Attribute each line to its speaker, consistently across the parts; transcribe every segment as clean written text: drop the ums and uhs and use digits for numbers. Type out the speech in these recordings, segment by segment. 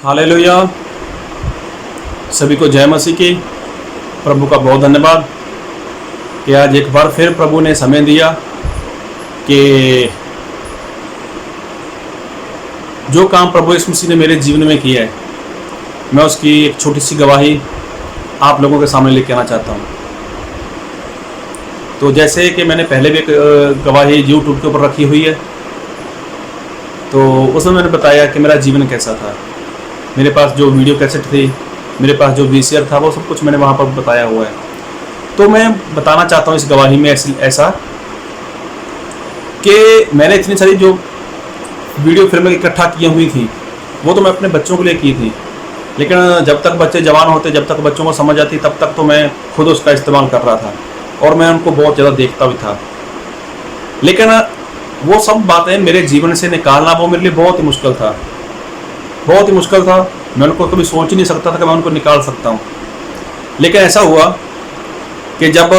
Speaker 1: Hallelujah. सभी को जय मसीह की। प्रभु का बहुत धन्यवाद कि आज एक बार फिर प्रभु ने समय दिया कि जो काम प्रभु यीशु मसीह ने मेरे जीवन में किया है, मैं उसकी एक छोटी सी गवाही आप लोगों के सामने लेके आना चाहता हूँ। तो जैसे कि मैंने पहले भी एक गवाही यूट्यूब के ऊपर रखी हुई है, तो उसमें मैंने बताया कि मेरा जीवन कैसा था। मेरे पास जो वीडियो कैसेट थी, मेरे पास जो वीसीआर था, वो सब कुछ मैंने वहाँ पर बताया हुआ है। तो मैं बताना चाहता हूँ इस गवाही में ऐसा कि मैंने इतनी सारी जो वीडियो फिल्में इकट्ठा की हुई थी, वो तो मैं अपने बच्चों के लिए की थी, लेकिन जब तक बच्चे जवान होते, जब तक बच्चों को समझ आती, तब तक तो मैं खुद उसका इस्तेमाल कर रहा था और मैं उनको बहुत ज़्यादा देखता भी था। लेकिन वो सब बातें मेरे जीवन से निकालना, वो मेरे लिए बहुत ही मुश्किल था, बहुत ही मुश्किल था। मैं उनको कभी सोच ही नहीं सकता था कि मैं उनको निकाल सकता हूँ। लेकिन ऐसा हुआ कि जब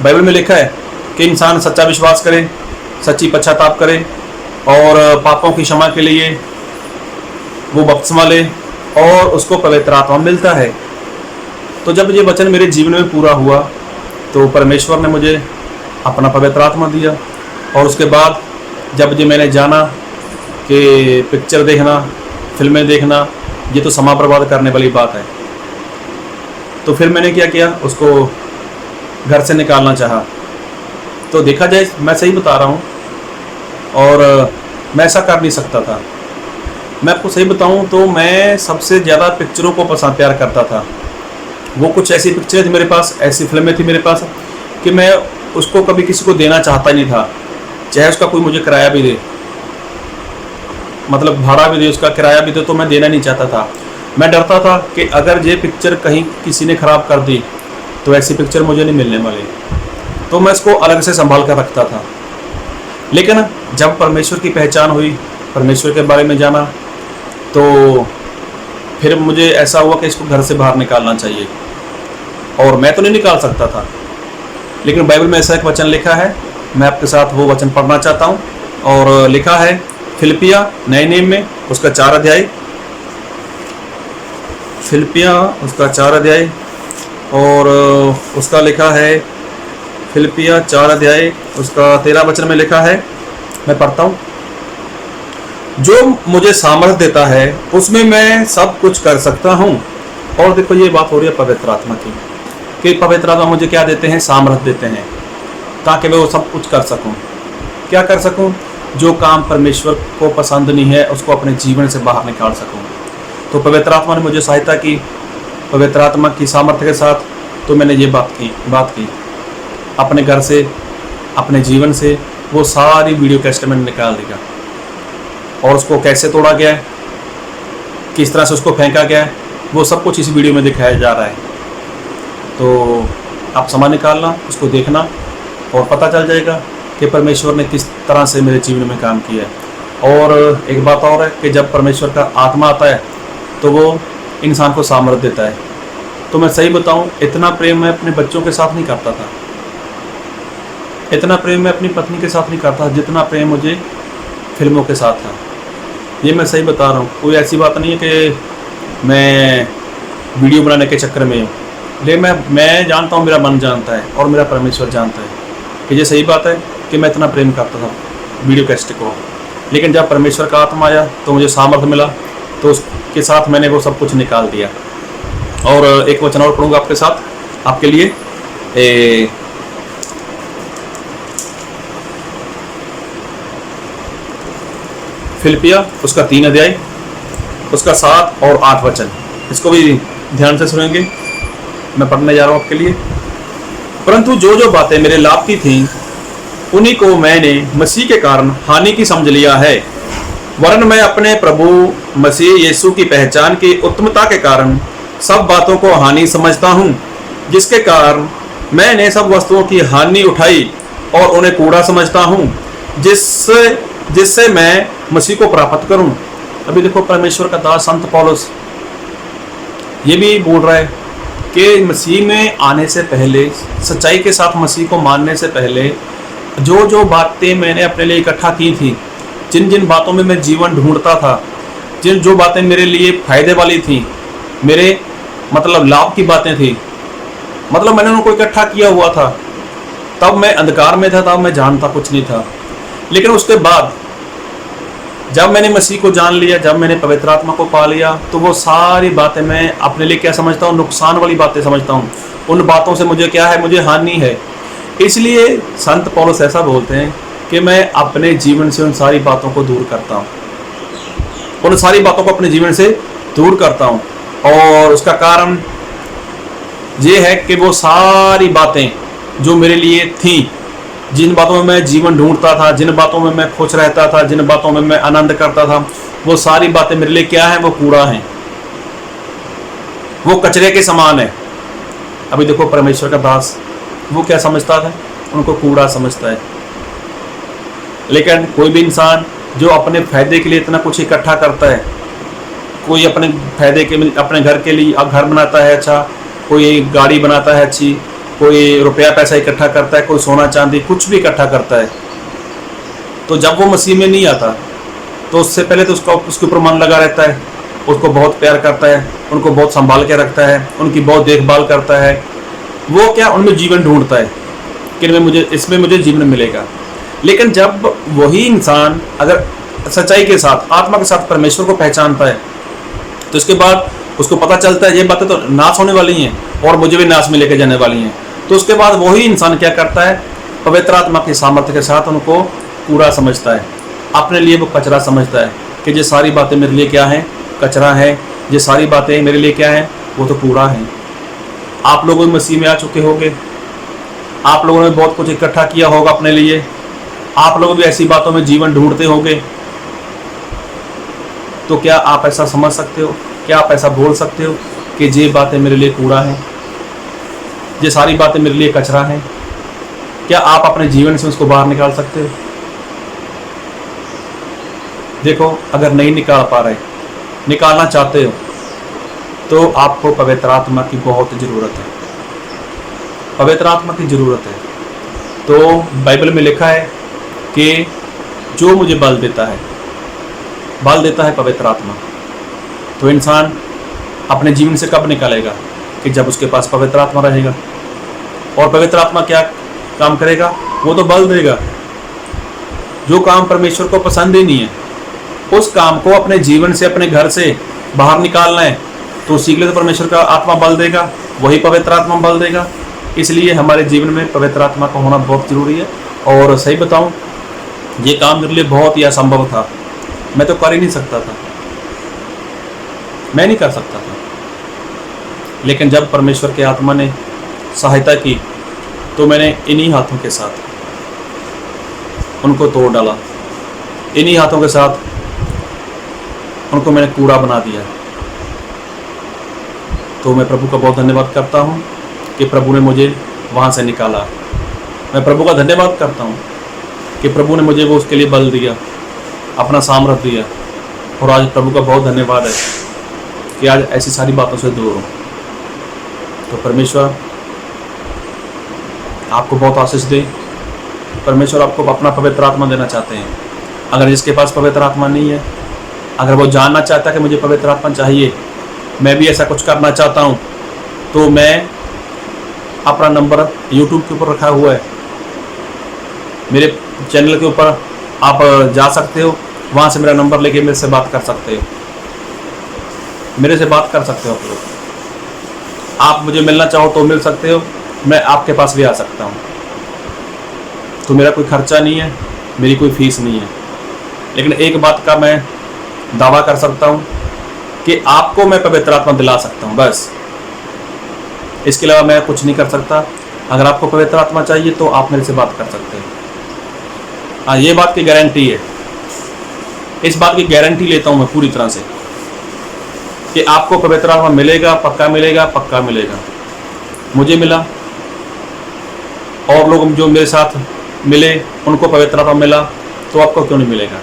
Speaker 1: बाइबल में लिखा है कि इंसान सच्चा विश्वास करे, सच्ची पश्चाताप करे और पापों की क्षमा के लिए वो बपतिस्मा ले और उसको पवित्र आत्मा मिलता है, तो जब ये वचन मेरे जीवन में पूरा हुआ तो परमेश्वर ने मुझे अपना पवित्र आत्मा दिया। और उसके बाद जब ये मैंने जाना कि पिक्चर देखना, फिल्में देखना, ये तो समय बर्बाद करने वाली बात है, तो फिर मैंने क्या किया, उसको घर से निकालना चाहा। तो देखा जाए, मैं सही बता रहा हूँ, और मैं ऐसा कर नहीं सकता था। मैं आपको सही बताऊँ तो मैं सबसे ज़्यादा पिक्चरों को प्यार करता था। वो कुछ ऐसी पिक्चरें थी मेरे पास, ऐसी फिल्में थी मेरे पास कि मैं उसको कभी किसी को देना चाहता ही नहीं था, चाहे उसका कोई मुझे किराया भी दे, मतलब भाड़ा भी दे, उसका किराया भी दे, तो मैं देना नहीं चाहता था। मैं डरता था कि अगर ये पिक्चर कहीं किसी ने ख़राब कर दी तो ऐसी पिक्चर मुझे नहीं मिलने वाली, तो मैं इसको अलग से संभाल कर रखता था। लेकिन जब परमेश्वर की पहचान हुई, परमेश्वर के बारे में जाना, तो फिर मुझे ऐसा हुआ कि इसको घर से बाहर निकालना चाहिए। और मैं तो नहीं निकाल सकता था, लेकिन बाइबल में ऐसा एक वचन लिखा है, मैं आपके साथ वो वचन पढ़ना चाहता हूँ। और लिखा है फिलिपिया नए नियम में उसका 4 अध्याय, फिलिपिया उसका 4 अध्याय, और उसका लिखा है फिलिपिया 4 अध्याय उसका 13 वचन में लिखा है, मैं पढ़ता हूँ। जो मुझे सामर्थ देता है उसमें मैं सब कुछ कर सकता हूँ। और देखो, ये बात हो रही है पवित्र आत्मा की, कि पवित्र आत्मा मुझे क्या देते हैं, सामर्थ देते हैं, ताकि मैं वो सब कुछ कर सकूँ। क्या कर सकूँ? जो काम परमेश्वर को पसंद नहीं है उसको अपने जीवन से बाहर निकाल सकूँ। तो पवित्र आत्मा ने मुझे सहायता की, पवित्र आत्मा की सामर्थ्य के साथ। तो मैंने ये बात की अपने घर से, अपने जीवन से वो सारी वीडियो कैसेट मैंने निकाल दिया, और उसको कैसे तोड़ा गया है, किस तरह से उसको फेंका गया है, वो सब कुछ इस वीडियो में दिखाया जा रहा है। तो आप समय निकालना, उसको देखना, और पता चल जाएगा कि परमेश्वर ने किस तरह से मेरे जीवन में काम किया है। और एक बात और है कि जब परमेश्वर का आत्मा आता है तो वो इंसान को सामर्थ्य देता है। तो मैं सही बताऊं, इतना प्रेम मैं अपने बच्चों के साथ नहीं करता था, इतना प्रेम मैं अपनी पत्नी के साथ नहीं करता जितना प्रेम मुझे फिल्मों के साथ था। ये मैं सही बता रहा हूँ, कोई ऐसी बात नहीं है कि मैं वीडियो बनाने के चक्कर में हूँ। लेकिन मैं जानता हूँ, मेरा मन जानता है और मेरा परमेश्वर जानता है कि ये सही बात है कि मैं इतना प्रेम करता था वीडियो कैसेट को। लेकिन जब परमेश्वर का आत्मा आया तो मुझे सामर्थ्य मिला, तो उसके साथ मैंने वो सब कुछ निकाल दिया। और एक वचन और पढ़ूंगा आपके साथ, आपके लिए। फिलिपिया उसका 3 अध्याय उसका 7 और 8 वचन, इसको भी ध्यान से सुनेंगे, मैं पढ़ने जा रहा हूँ आपके लिए। परंतु जो जो बातें मेरे लाभ की थीं उन्हीं को मैंने मसीह के कारण हानि की समझ लिया है, वरन मैं अपने प्रभु मसीह यीशु की पहचान की उत्तमता के कारण सब बातों को हानि समझता हूँ, जिसके कारण मैंने सब वस्तुओं की हानि उठाई और उन्हें कूड़ा समझता हूँ, जिससे मैं मसीह को प्राप्त करूँ। अभी देखो, परमेश्वर का दास संत पौलुस ये भी बोल रहा है कि मसीह में आने से पहले, सच्चाई के साथ मसीह को मानने से पहले, जो जो बातें मैंने अपने लिए इकट्ठा की थी, जिन जिन बातों में मैं जीवन ढूंढता था, जिन जो बातें मेरे लिए फायदे वाली थी, मेरे मतलब लाभ की बातें थी, मतलब मैंने उनको इकट्ठा किया हुआ था। तब मैं अंधकार में था, तब मैं जानता कुछ नहीं था। लेकिन उसके बाद जब मैंने मसीह को जान लिया, जब मैंने पवित्र आत्मा को पा लिया, तो वो सारी बातें मैं अपने लिए क्या समझता हूँ, नुकसान वाली बातें समझता हूँ। उन बातों से मुझे क्या है, मुझे हानि है। इसलिए संत पौलुस ऐसा बोलते हैं कि मैं अपने जीवन से उन सारी बातों को दूर करता हूँ, उन सारी बातों को अपने जीवन से दूर करता हूँ। और उसका कारण ये है कि वो सारी बातें जो मेरे लिए थी, जिन बातों में मैं जीवन ढूंढता था, जिन बातों में मैं खुश रहता था, जिन बातों में मैं आनंद करता था, वो सारी बातें मेरे लिए क्या है, वो कूड़ा है, वो कचरे के समान है। अभी देखो परमेश्वर का दास वो क्या समझता था, उनको कूड़ा समझता है। लेकिन कोई भी इंसान जो अपने फायदे के लिए इतना कुछ इकट्ठा करता है, कोई अपने फायदे के अपने घर के लिए घर बनाता है अच्छा, कोई गाड़ी बनाता है अच्छी, कोई रुपया पैसा इकट्ठा करता है, कोई सोना चांदी कुछ भी इकट्ठा करता है, तो जब वो मसीह में नहीं आता तो उससे पहले तो उसके ऊपर मन लगा रहता है, उसको बहुत प्यार करता है, उनको बहुत संभाल के रखता है, उनकी बहुत देखभाल करता है। वो क्या उनमें जीवन ढूंढता है कि इसमें मुझे जीवन मिलेगा। लेकिन जब वही इंसान अगर सच्चाई के साथ, आत्मा के साथ परमेश्वर को पहचानता है, तो इसके बाद उसको पता चलता है ये बातें तो नाश होने वाली हैं और मुझे भी नाश में लेके जाने वाली हैं। तो उसके बाद वही इंसान क्या करता है, पवित्र आत्मा की सामर्थ्य के साथ उनको कूड़ा समझता है, अपने लिए वो कचरा समझता है कि ये सारी बातें मेरे लिए क्या है, कचरा है, ये सारी बातें मेरे लिए क्या है, वो तो कूड़ा है। आप लोगों भी मसीह में आ चुके होंगे, आप लोगों ने बहुत कुछ इकट्ठा किया होगा अपने लिए, आप लोग भी ऐसी बातों में जीवन ढूंढते होंगे। तो क्या आप ऐसा समझ सकते हो, क्या आप ऐसा बोल सकते हो कि ये बातें मेरे लिए कूड़ा है, ये सारी बातें मेरे लिए कचरा है? क्या आप अपने जीवन से उसको बाहर निकाल सकते हो? देखो, अगर नहीं निकाल पा रहे, निकालना चाहते हो, तो आपको पवित्र आत्मा की बहुत ज़रूरत है, पवित्र आत्मा की ज़रूरत है। तो बाइबल में लिखा है कि जो मुझे बल देता है पवित्र आत्मा। तो इंसान अपने जीवन से कब निकालेगा, कि जब उसके पास पवित्र आत्मा रहेगा। और पवित्र आत्मा क्या काम करेगा, वो तो बल देगा। जो काम परमेश्वर को पसंद ही नहीं है, उस काम को अपने जीवन से, अपने घर से बाहर निकालना है, तो उसी के लिए तो परमेश्वर का आत्मा बल देगा, वही पवित्र आत्मा बल देगा। इसलिए हमारे जीवन में पवित्र आत्मा का होना बहुत ज़रूरी है। और सही बताऊं, ये काम मेरे लिए बहुत ही असंभव था, मैं तो कर ही नहीं सकता था, मैं नहीं कर सकता था। लेकिन जब परमेश्वर के आत्मा ने सहायता की, तो मैंने इन्हीं हाथों के साथ उनको तोड़ डाला, इन्हीं हाथों के साथ उनको मैंने कूड़ा बना दिया। तो मैं प्रभु का बहुत धन्यवाद करता हूँ कि प्रभु ने मुझे वहाँ से निकाला। मैं प्रभु का धन्यवाद करता हूँ कि प्रभु ने मुझे वो उसके लिए बल दिया, अपना सामर्थ्य दिया। और आज प्रभु का बहुत धन्यवाद है कि आज ऐसी सारी बातों से दूर हूँ। तो परमेश्वर आपको बहुत आशीष दे। परमेश्वर आपको अपना पवित्र आत्मा देना चाहते हैं। अगर जिसके पास पवित्र आत्मा नहीं है, अगर वो जानना चाहता है कि मुझे पवित्र आत्मा चाहिए, मैं भी ऐसा कुछ करना चाहता हूँ, तो मैं अपना नंबर YouTube के ऊपर रखा हुआ है, मेरे चैनल के ऊपर आप जा सकते हो, वहाँ से मेरा नंबर लेके मेरे से बात कर सकते हो, मेरे से बात कर सकते हो आप लोग। आप मुझे मिलना चाहो तो मिल सकते हो, मैं आपके पास भी आ सकता हूँ। तो मेरा कोई खर्चा नहीं है, मेरी कोई फीस नहीं है। लेकिन एक बात का मैं दावा कर सकता हूँ कि आपको मैं पवित्र आत्मा दिला सकता हूँ, बस। इसके अलावा मैं कुछ नहीं कर सकता। अगर आपको पवित्र आत्मा चाहिए तो आप मेरे से बात कर सकते हैं। हाँ, ये बात की गारंटी है, इस बात की गारंटी लेता हूँ मैं पूरी तरह से कि आपको पवित्र आत्मा मिलेगा, पक्का मिलेगा, पक्का मिलेगा। मुझे मिला, और लोग जो मेरे साथ मिले उनको पवित्र आत्मा मिला, तो आपको क्यों नहीं मिलेगा?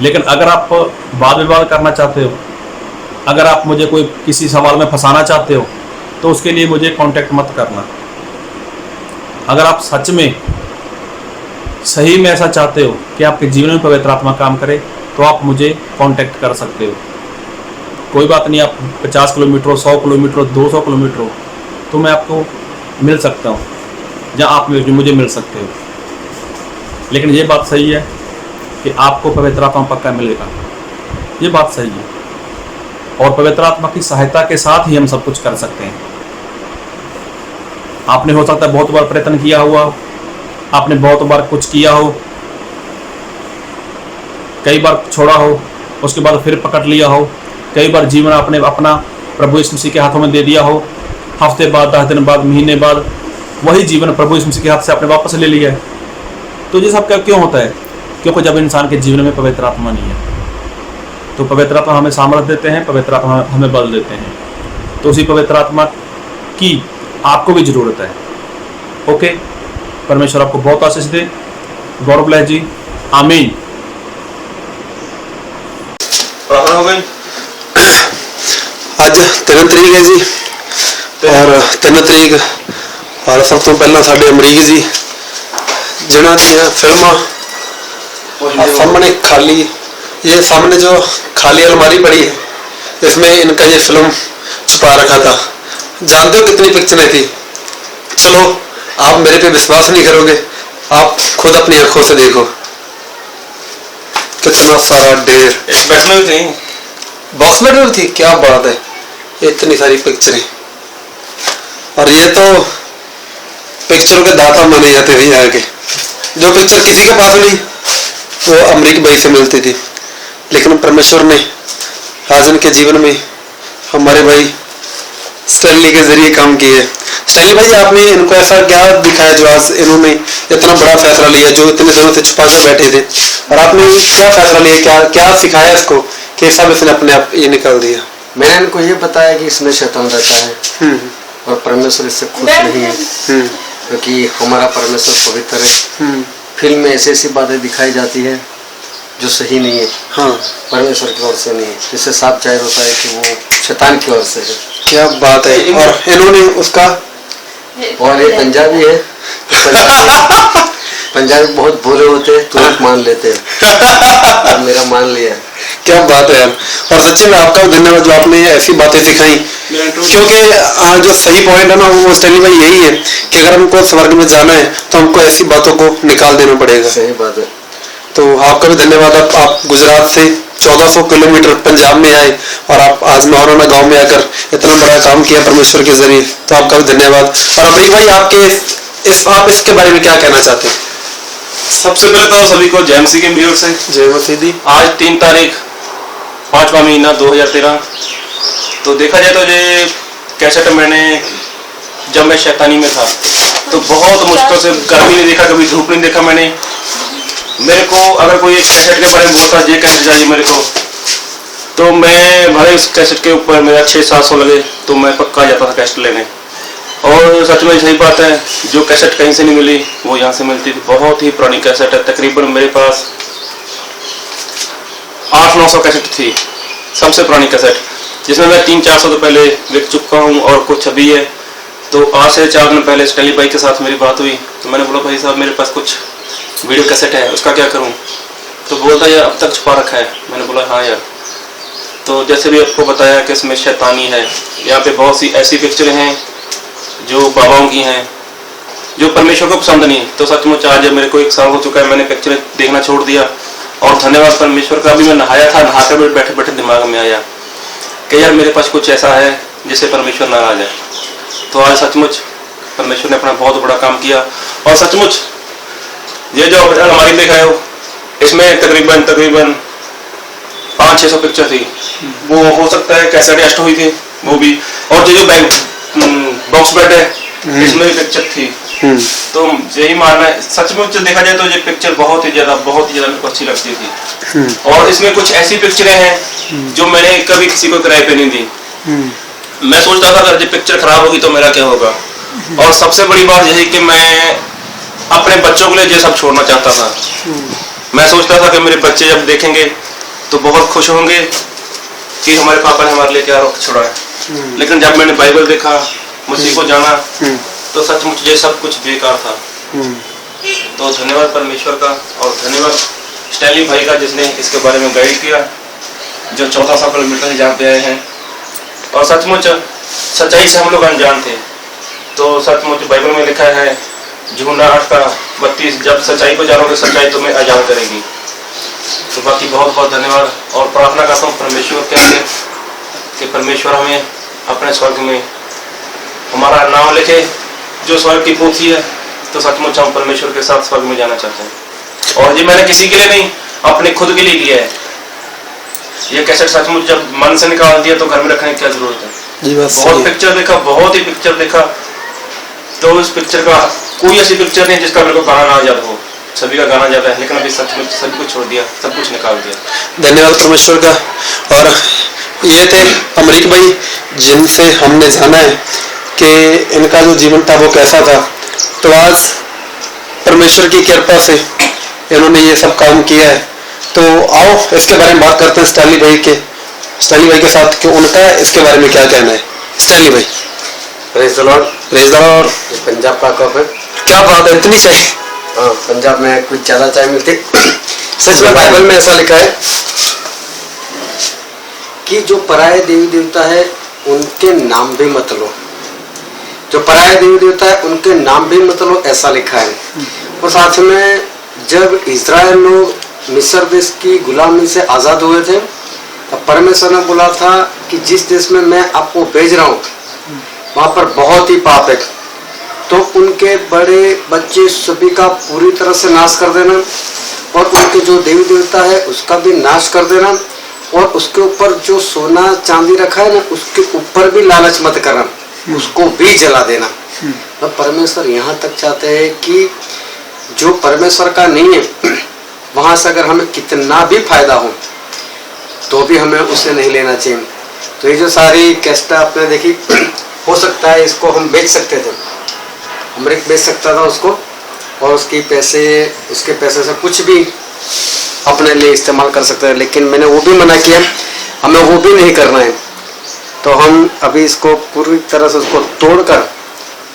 Speaker 1: लेकिन अगर आप वाद विवाद करना चाहते हो, अगर आप मुझे कोई किसी सवाल में फंसाना चाहते हो, तो उसके लिए मुझे कांटेक्ट मत करना। अगर आप सच में, सही में ऐसा चाहते हो कि आपके जीवन में पवित्र आत्मा काम करे, तो आप मुझे कांटेक्ट कर सकते हो। कोई बात नहीं, आप 50 किलोमीटर हो, 100 किलोमीटर हो, 200 किलोमीटर हो, तो मैं आपको मिल सकता हूँ, या आप मुझे मिल सकते हो। लेकिन ये बात सही है कि आपको पवित्र आत्मा पक्का मिलेगा, ये बात सही है। और पवित्र आत्मा की सहायता के साथ ही हम सब कुछ कर सकते हैं। आपने हो सकता है बहुत बार प्रयत्न किया हुआ, आपने बहुत बार कुछ किया हो, कई बार छोड़ा हो, उसके बाद फिर पकड़ लिया हो, कई बार जीवन आपने अपना प्रभु यीशु मसीह के हाथों में दे दिया हो, हफ्ते बाद, 10 दिन बाद, महीने बाद वही जीवन प्रभु यीशु मसीह के हाथ से आपने वापस ले लिया है। तो ये सब क्यों होता है? क्योंकि जब इंसान के जीवन में पवित्र आत्मा नहीं है। तो पवित्र आत्मा हमें सामर्थ्य देते हैं, पवित्र आत्मा हमें बल देते हैं। तो उसी पवित्र आत्मा की आपको भी जरूरत है। ओके, परमेश्वर आपको बहुत आशीष दे। गॉड ब्लेस जी, आमीन।
Speaker 2: प्रार्थना हो गई। ਅੱਜ 3 ਤਰੀਕ ਹੈ ਜੀ, ਔਰ 3 ਤਰੀਕ और सब तो पहला साढ़े अमरीक जी जिन्हों ਦੀਆਂ फिल्मां सामने खाली, ये सामने जो खाली अलमारी पड़ी है, इसमें इनका ये फिल्म छुपा रखा था। जानते हो कितनी पिक्चरें थी? चलो, आप मेरे पे विश्वास नहीं करोगे, आप खुद अपनी आंखों से देखो कितना सारा ढेर।
Speaker 3: एक बैठने में थी,
Speaker 2: बॉक्स में ढेर थी, क्या बात है, इतनी सारी पिक्चरें। और ये तो पिक्चरों के दाता माने जाते थे यहाँ के। जो पिक्चर किसी के पास नहीं, वो अमरीक भाई से मिलती थी। लेकिन परमेश्वर ने आज इनके जीवन में हमारे भाई स्टैनली के जरिए काम किए। स्टैनली भाई, आपने इनको ऐसा क्या दिखाया जो आज इन्होंने इतना बड़ा फैसला लिया, जो इतने दिनों से छुपा कर बैठे थे, और आपने क्या फैसला लिया, क्या क्या सिखाया इसको कि सब इसने अपने आप ये निकाल दिया?
Speaker 4: मैंने इनको ये बताया कि इसमें शैतान रहता है और परमेश्वर इससे खुश नहीं है, क्योंकि हमारा परमेश्वर पवित्र है। फिल्म में ऐसी ऐसी बातें दिखाई जाती है जो सही नहीं है,
Speaker 2: हाँ,
Speaker 4: परमेश्वर की ओर से नहीं है, जिससे साफ जाहिर होता है कि वो शैतान की ओर से है।
Speaker 2: क्या बात है। और इन्होंने उसका,
Speaker 4: और ये पंजाबी है, पंजाबी बहुत भोले होते हैं, तुरंत मान लेते हैं, और मेरा मान लिया।
Speaker 2: क्या बात है यार। और सच्ची में आपका धन्यवाद जो आपने ऐसी बातें सिखाई, क्योंकि जो सही पॉइंट है ना, वो स्टैनली भाई यही है कि अगर हमको स्वर्ग में जाना है तो हमको ऐसी बातों को निकाल देना पड़ेगा।
Speaker 4: सही बात है।
Speaker 2: तो आपका भी धन्यवाद। आप गुजरात से 1400 किलोमीटर पंजाब में आए और आप आज नौराना गांव में आकर इतना बड़ा काम किया परमेश्वर के जरिए, तो आपका भी धन्यवाद। और अमरीक भाई, आप इसके बारे में क्या कहना चाहते हैं?
Speaker 3: सबसे पहले तो सभी को जय मसीह की ओर से
Speaker 2: जय मसीह दी।
Speaker 3: आज 3 तारीख 5वां महीना 2013। तो देखा जाए तो ये कैसेट मैंने, जब मैं शैतानी में था तो बहुत मुश्किल से, गर्मी नहीं देखा, कभी धूप नहीं देखा मैंने। मेरे को अगर कोई एक कैसेट के बारे में बोलता ये कैसेट चाहिए मेरे को, तो मैं भले उस कैसेट के ऊपर मेरा 600-700 लगे तो मैं पक्का जाता था कैसेट लेने। और सच में सही बात है, जो कैसेट कहीं से नहीं मिली वो यहाँ से मिलती थी। बहुत ही पुरानी कैसेट है, तकरीबन मेरे पास 800-900 कैसेट थी, सबसे पुरानी कैसेट, जिसमें मैं 300-400 तो पहले बिक चुका हूँ और कुछ अभी है। तो आज से 4 दिन पहले स्टैनली भाई के साथ मेरी बात हुई, तो मैंने बोला भाई साहब मेरे पास कुछ वीडियो कैसेट है, उसका क्या करूँ? तो बोलता यार अब तक छुपा रखा है। मैंने बोला हाँ यार। तो जैसे भी आपको बताया कि इसमें शैतानी है, यहाँ पे बहुत सी ऐसी पिक्चरें हैं जो बाबाओं की हैं, जो परमेश्वर को पसंद नहीं। तो सचमुच आज मेरे को 1 साल हो चुका है, मैंने पिक्चरें देखना छोड़ दिया। और धन्यवाद परमेश्वर का, अभी मैं नहाया था, नहाकर बैठे बैठे दिमाग में आया कि यार मेरे पास कुछ ऐसा है जिससे परमेश्वर नाराज है। तो आज सचमुच परमेश्वर ने अपना बहुत बड़ा काम किया। और सचमुच ये जो अलमारी देखा है, इसमें तकरीबन 500-600 पिक्चर थी। वो हो सकता है कैसेट एस्ट हुई थी वो भी। और जो बैग बॉक्स बेड है, इसमें भी पिक्चर थी। तो यही मानना है, सचमुच देखा जाए तो ये पिक्चर बहुत ही ज्यादा मेरे को अच्छी लगती थी। और इसमें कुछ ऐसी पिक्चरें हैं जो मैंने कभी किसी को किराए पे नहीं दी। मैं सोचता था अगर ये पिक्चर खराब होगी तो मेरा क्या होगा। और सबसे बड़ी बात यही कि मैं अपने बच्चों के लिए ये सब छोड़ना चाहता था। मैं सोचता था कि मेरे बच्चे जब देखेंगे तो बहुत खुश होंगे कि हमारे पापा ने हमारे लिए क्या छोड़ा है। लेकिन जब मैंने बाइबल देखा, मसीह को जाना, तो सचमुच ये सब कुछ बेकार था। तो धन्यवाद परमेश्वर का, और धन्यवाद स्टैनली भाई का, जिसने इसके बारे में गाइड किया, जो 1400 किलोमीटर से जहाँ पे आए हैं। और सचमुच सच्चाई से हम लोग अनजान थे। तो सचमुच बाइबल में लिखा है यूहन्ना 8:32, जब सच्चाई को जानोगे सच्चाई तुम्हें आजाद करेगी। तो बाकी बहुत बहुत धन्यवाद और प्रार्थना करता हूँ परमेश्वर के आगे कि परमेश्वर हमें अपने स्वर्ग में हमारा नाम लिखे, जो स्वर्ग की पोथी है। तो सचमुच हम परमेश्वर के साथ स्वर्ग में जाना चाहते हैं। और ये मैंने किसी के लिए नहीं, अपने खुद के लिए किया है। ये कैसेट सचमुच जब मन से निकाल दिया तो घर में रखने की क्या जरूरत है। बहुत पिक्चर देखा, बहुत ही पिक्चर देखा, तो उस पिक्चर का कोई ऐसी पिक्चर नहीं जिसका मेरे को गाना ना याद हो। सभी का गाना जाता है, लेकिन अभी सचमुच सब कुछ छोड़ दिया, सब कुछ निकाल दिया।
Speaker 2: धन्यवाद परमेश्वर का। और ये थे अमरीक भाई, जिनसे हमने जाना है कि इनका जो जीवन था वो कैसा था। तो आज परमेश्वर की कृपा से इन्होंने ये सब काम किया है। तो आओ इसके बारे में बात करते हैं स्टैनली भाई के साथ कि उनका इसके बारे में क्या कहना है। स्टैनली भाई।
Speaker 4: Praise the Lord.
Speaker 2: Praise the Lord.
Speaker 4: ये पंजाब का कप है।
Speaker 2: क्या बात है, इतनी चाय।
Speaker 4: हाँ, पंजाब में कुछ ज्यादा चाय मिलती। सच में बाइबल में ऐसा लिखा है कि जो पराये देवी देवता है उनके नाम भी मत लो। जो पराये देवी देवता है उनके नाम भी मत लो, ऐसा लिखा है। और साथ में जब इजराइल लोग मिस्र देश की गुलामी से आजाद हुए थे, तब परमेश्वर ने बोला था कि जिस देश में मैं आपको भेज रहा हूँ वहां पर बहुत ही पाप है, तो उनके बड़े बच्चे सभी का पूरी तरह से नाश कर देना, और उनके जो देवी देवता है उसका भी नाश कर देना, और उसके ऊपर जो सोना चांदी रखा है ना उसके ऊपर भी लालच मत करना, उसको भी जला देना। तो परमेश्वर यहाँ तक चाहते हैं कि जो परमेश्वर का नहीं है वहां से अगर हमें कितना भी फायदा हो तो भी हमें उसे नहीं लेना चाहिए। तो ये जो सारी कैसेट आपने देखी, हो सकता है इसको हम बेच सकते थे, अमरीक बेच सकता था उसको, और उसके पैसे से कुछ भी अपने लिए इस्तेमाल कर सकते हैं, लेकिन मैंने वो भी मना किया, हमें वो भी नहीं करना है। तो हम अभी इसको पूरी तरह से उसको तोड़कर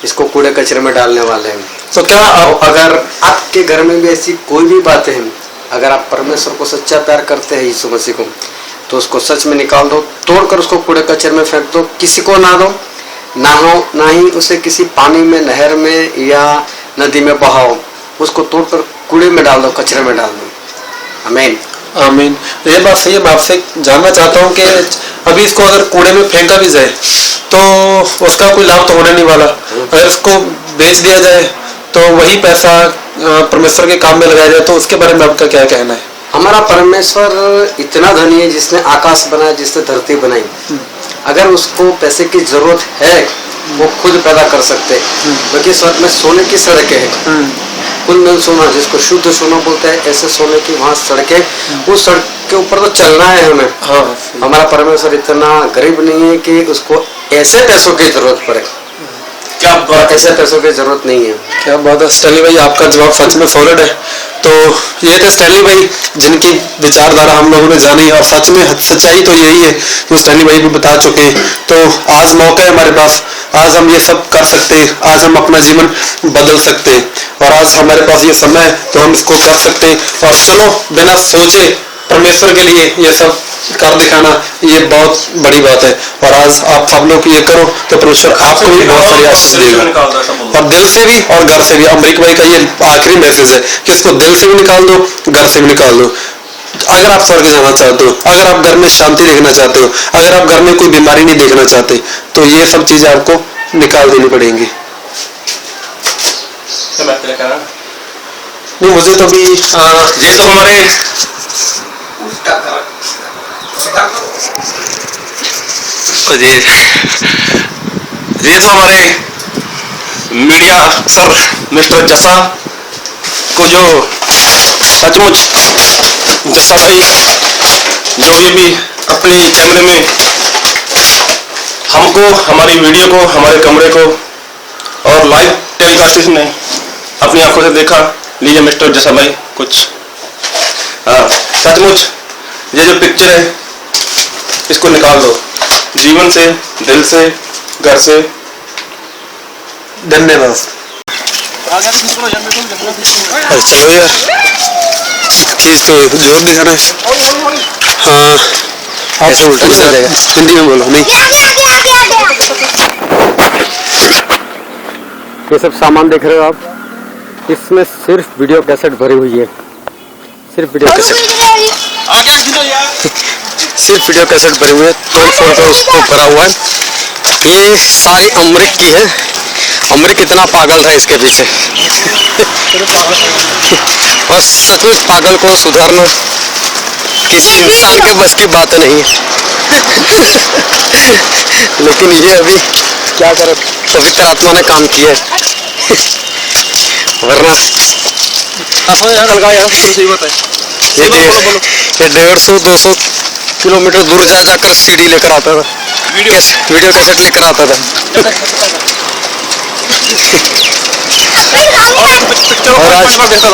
Speaker 4: इसको कूड़े कचरे में डालने वाले हैं। तो क्या अगर आपके घर में भी ऐसी कोई भी बातें हैं, अगर आप परमेश्वर को सच्चा प्यार करते हैं यीशु मसीह को, तो उसको सच में निकाल दो, तोड़कर उसको कूड़े कचरे में फेंक दो, किसी को ना दो, ना ही उसे किसी पानी में, नहर में या नदी में बहाओ, उसको तोड़कर कूड़े में डाल दो, कचरे में डाल दो। आमीन
Speaker 2: आमीन। ये बात सही है। मैं आपसे जानना चाहता हूँ कि अभी इसको अगर कूड़े में फेंका भी जाए तो उसका कोई लाभ तो होने नहीं वाला। अगर इसको बेच दिया जाए तो वही पैसा परमेश्वर के काम में लगाया जाए, तो उसके बारे में आपका क्या कहना है?
Speaker 4: हमारा परमेश्वर इतना धनी है, जिसने आकाश बनाया, जिसने धरती बनाई, अगर उसको पैसे की जरूरत है वो खुद पैदा कर सकते हैं। क्योंकि स्वर्ग में सोने की सड़कें हैं, कुंदन सोना जिसको शुद्ध सोना बोलते हैं, ऐसे सोने की वहाँ सड़कें, उस सड़क के ऊपर तो चलना है हमें। हाँ, हमारा परमेश्वर इतना गरीब नहीं है कि उसको ऐसे पैसों की जरूरत पड़े। क्या बात, ऐसे पैसों की जरूरत नहीं है।
Speaker 2: क्या बात है स्टैनली भाई, आपका जवाब सच में सॉलिड है। तो ये थे स्टैनली भाई, जिनकी विचारधारा हम लोगों ने जानी, और सच में सच्चाई तो यही है जो स्टैनली भाई भी बता चुके हैं। तो आज मौका है हमारे पास, आज हम ये सब कर सकते हैं, आज हम अपना जीवन बदल सकते हैं, और आज हमारे पास ये समय है तो हम इसको कर सकते हैं। और चलो बिना सोचे परमेश्वर के लिए ये सब कर दिखाना, ये बहुत बड़ी बात है। और आज आप सब लोग ये करो तो परमेश्वर आपको भी बहुत सारी आशीष देगा, और दिल से भी और घर से भी। अमरीक भाई का ये आखिरी मैसेज है कि इसको दिल से भी निकाल दो, घर से भी निकाल दो। अगर आप स्वर्ग जाना चाहते हो, अगर आप घर में शांति देखना चाहते हो, अगर आप घर में कोई बीमारी नहीं देखना चाहते, तो ये सब चीजें आपको निकाल देनी पड़ेंगी। नहीं, मुझे तो भी
Speaker 3: ये तो हमारे ये तो हमारे मीडिया अफसर मिस्टर जसा को, जो सचमुच जसा भाई जो ये भी अपने कैमरे में हमको, हमारी वीडियो को, हमारे कमरे को और लाइव टेलीकास्ट ने अपनी आंखों से देखा। लीजिए मिस्टर जसा भाई कुछ। सचमुच ये जो पिक्चर है इसको निकाल दो जीवन से, दिल से, घर से।
Speaker 2: धन्यवाद। चलो यार। खींच तो जोर दिखा रहा है। हाँ ऐसे उल्टा चल जाएगा, हिंदी में बोलो। नहीं
Speaker 4: ये सब सामान देख रहे हो आप, इसमें सिर्फ वीडियो कैसेट भरी हुई है, सिर्फ वीडियो कैसेट, सिर्फ वीडियो कैसेट भरी हुई है, तोड़ फोड़ कर उसको भरा हुआ है। ये सारी अमरीक की है। अमरीक इतना पागल था इसके पीछे और सचमुच पागल को सुधारना किसी इंसान के बस की बात नहीं है लेकिन ये अभी क्या करे, पवित्र आत्मा ने काम किया है वरना ये 150-200 किलोमीटर दूर जा जाकर सीडी लेकर आता था, वीडियो कैसेट लेकर आता था। और आज
Speaker 3: पिक्चर को 5 बार देखा है।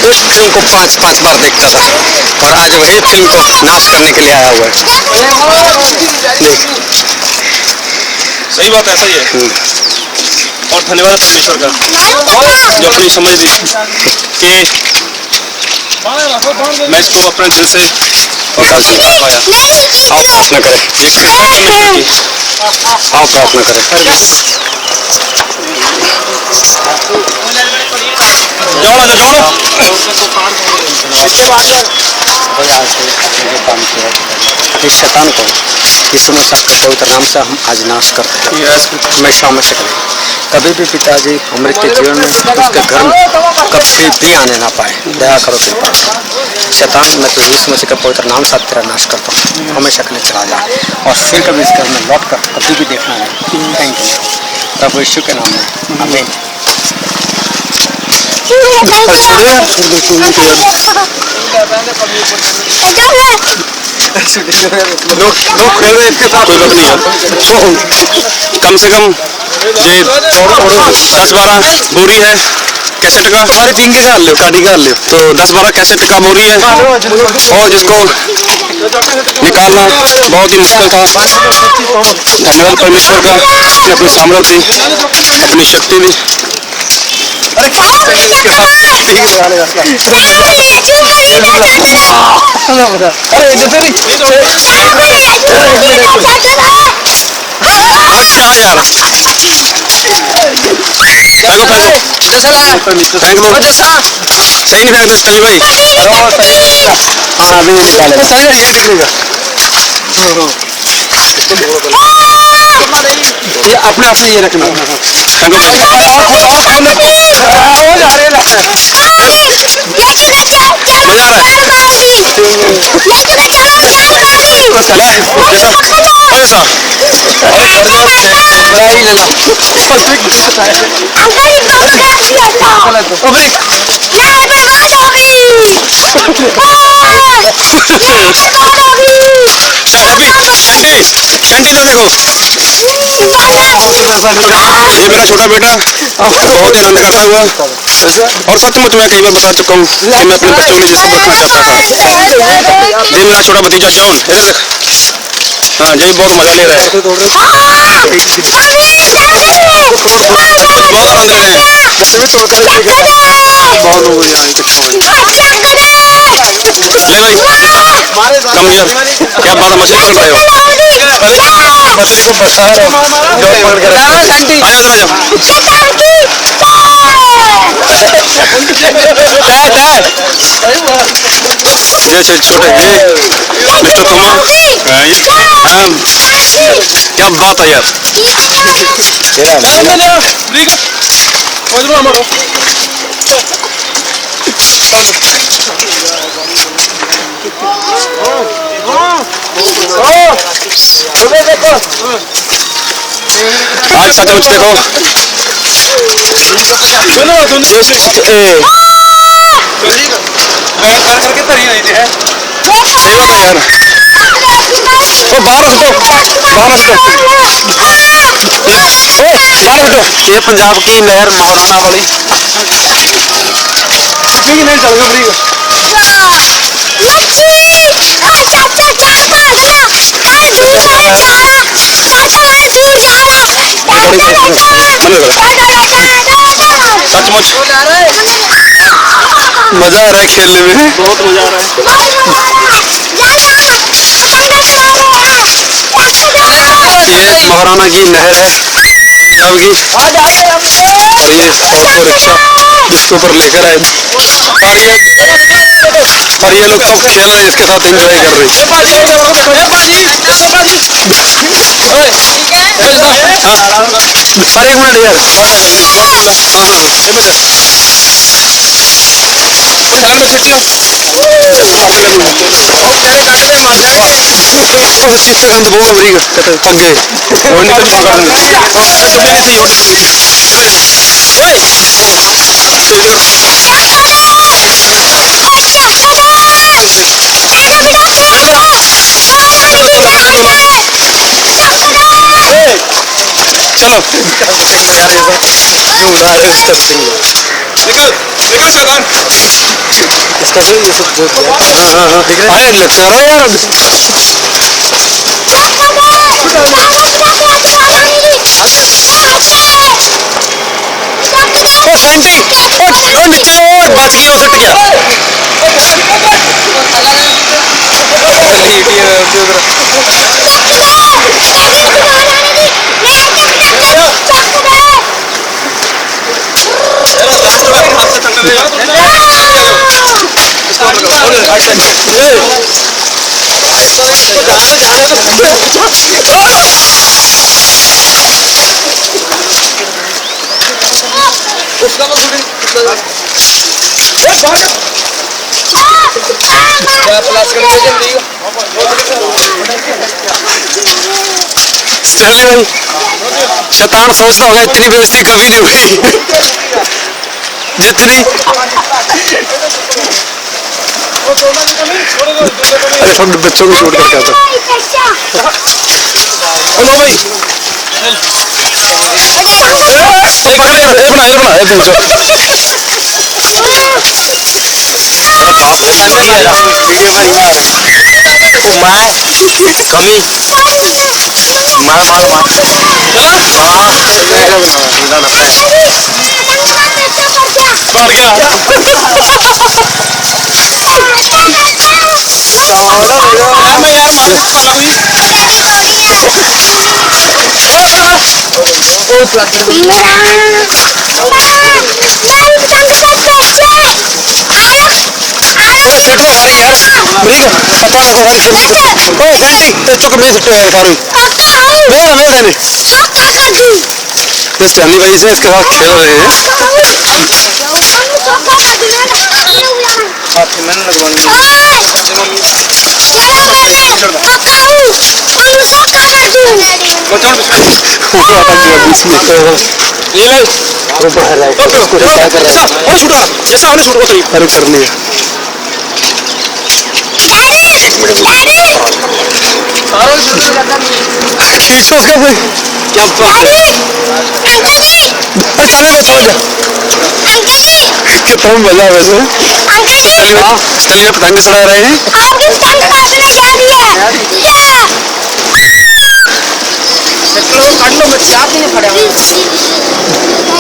Speaker 4: उस फिल्म को 5 बार देखता था और आज वही फिल्म को नाश करने के लिए आया हुआ है। देख
Speaker 3: सही बात ऐसा ही है। और धन्यवाद परमेश्वर का जो अपनी समझ दी कि मैं इसको अपने दिल से और हासिल कर पाया।
Speaker 4: आओ प्रार्थना करें, आओ प्रार्थना करें। इस शैतान को यीशु मसीह के पवित्र नाम से हम आज नाश करते हैं, हमेशा में सकते। कभी भी पिताजी अमृत के जीवन में उसके घर में कभी भी आने ना पाए, दया करो तेरे पास। शैतान मैं तो यीशु मसीह के पवित्र नाम से तेरा नाश करता हूँ, हमेशा के लिए चला जा और फिर कभी इस घर में लौट कर कभी भी देखना नहीं। थैंक यू प्रभु यीशु के नाम में, आमीन।
Speaker 3: लोग खेल रहे इसके साथ, कोई बात नहीं है। कम से कम ये 10-12 बोरी है कैसेट का,
Speaker 2: हमारे तीन के गाल लो, काटी गाल लो,
Speaker 3: तो 10-12 कैसेट का बोरी है और जिसको निकालना बहुत ही मुश्किल था। धन्यवाद परमेश्वर का, उसने अपनी सामर्थ्य दी, अपनी शक्ति दी। अच्छा यार फेंक लो, सही नहीं फेंकना स्टाइल भाई।
Speaker 4: हाँ अभी निकालेगा।
Speaker 2: ये अपने आप से ये रखना।
Speaker 3: मजा आ रहा है। कैंटीन में देखो, ये मेरा छोटा बेटा बहुत ही आनंद करता हुआ, और सचमुच मैं कई बार बता चुका हूँ कि मैं अपने बच्चों में जिसको रखना चाहता था। ये मेरा छोटा भतीजा जॉन, इधर देख। हाँ जय बहुत मजा ले रहा है, बहुत आनंद ले रहे हैं। ले भाई कम यार, क्या बात है, मछली पकड़ रहे हो?
Speaker 2: मछली को फंसा रहे हो, जोर पकड़ के रखो।
Speaker 3: आजा अंदर आजा। जैसे छोटे ये मिस्टर कुमार, क्या बात है यार। आज सचमुच देखो, सही बात है यार।
Speaker 2: तो बाहर हटो, बाहर हटो, बाहर हटो। ये पंजाब की लहर महाराणा वाली नहीं चल गई।
Speaker 3: सचमुच
Speaker 2: मजा आ रहा है खेलने में।
Speaker 3: बहुत मजा आ रहा है।
Speaker 2: ये महाराणा की नहर है पंजाब की, और ये ऑटो रिक्शा जिसके ऊपर लेकर आए, और ये लोग सब खेल रहे हैं, इसके साथ एंजॉय कर रहे हैं। और 1 मिनट यार, चित्रगंध बहुत बड़ी पक गए और निकल चलो
Speaker 3: निकल शैतान।
Speaker 2: इसका जो ये सब जो अरे लगता रहा यार अब ओ शांति ओ निकलो बच गया सट गया
Speaker 3: उसका वो शूटिंग
Speaker 2: स्टैनली भाई शैतान सोचता होगा इतनी बेइज्जती कभी नहीं हुई जितनी अरे सब बच्चों को शूट करके आता हेलो भाई बना स्टैनली भाई से इसके साथ खेल रहे हैं अरे कर लिया खींचो उसका भाई क्या बात है चले गए चले जा कितना मजा है वैसे स्टैनली में पतंग चढ़ा रहे हैं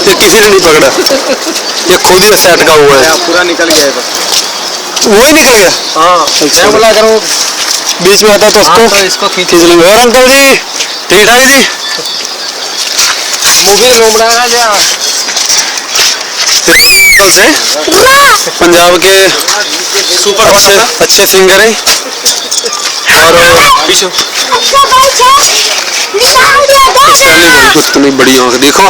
Speaker 2: ये किसी ने नहीं पकड़ा ये खुद ही ऐसे अटका हुआ है
Speaker 3: पूरा निकल गया है
Speaker 2: वही निकल गया
Speaker 3: हाँ
Speaker 2: मैं बोला अगर वो बीच में आता तो उसको खींच लेंगे और अंकल जी ठीक ठाक जी
Speaker 4: मूवी घूम रहा है
Speaker 2: अंकल से पंजाब के सुपर अच्छे सिंगर हैं और इतनी बड़ी आंख देखो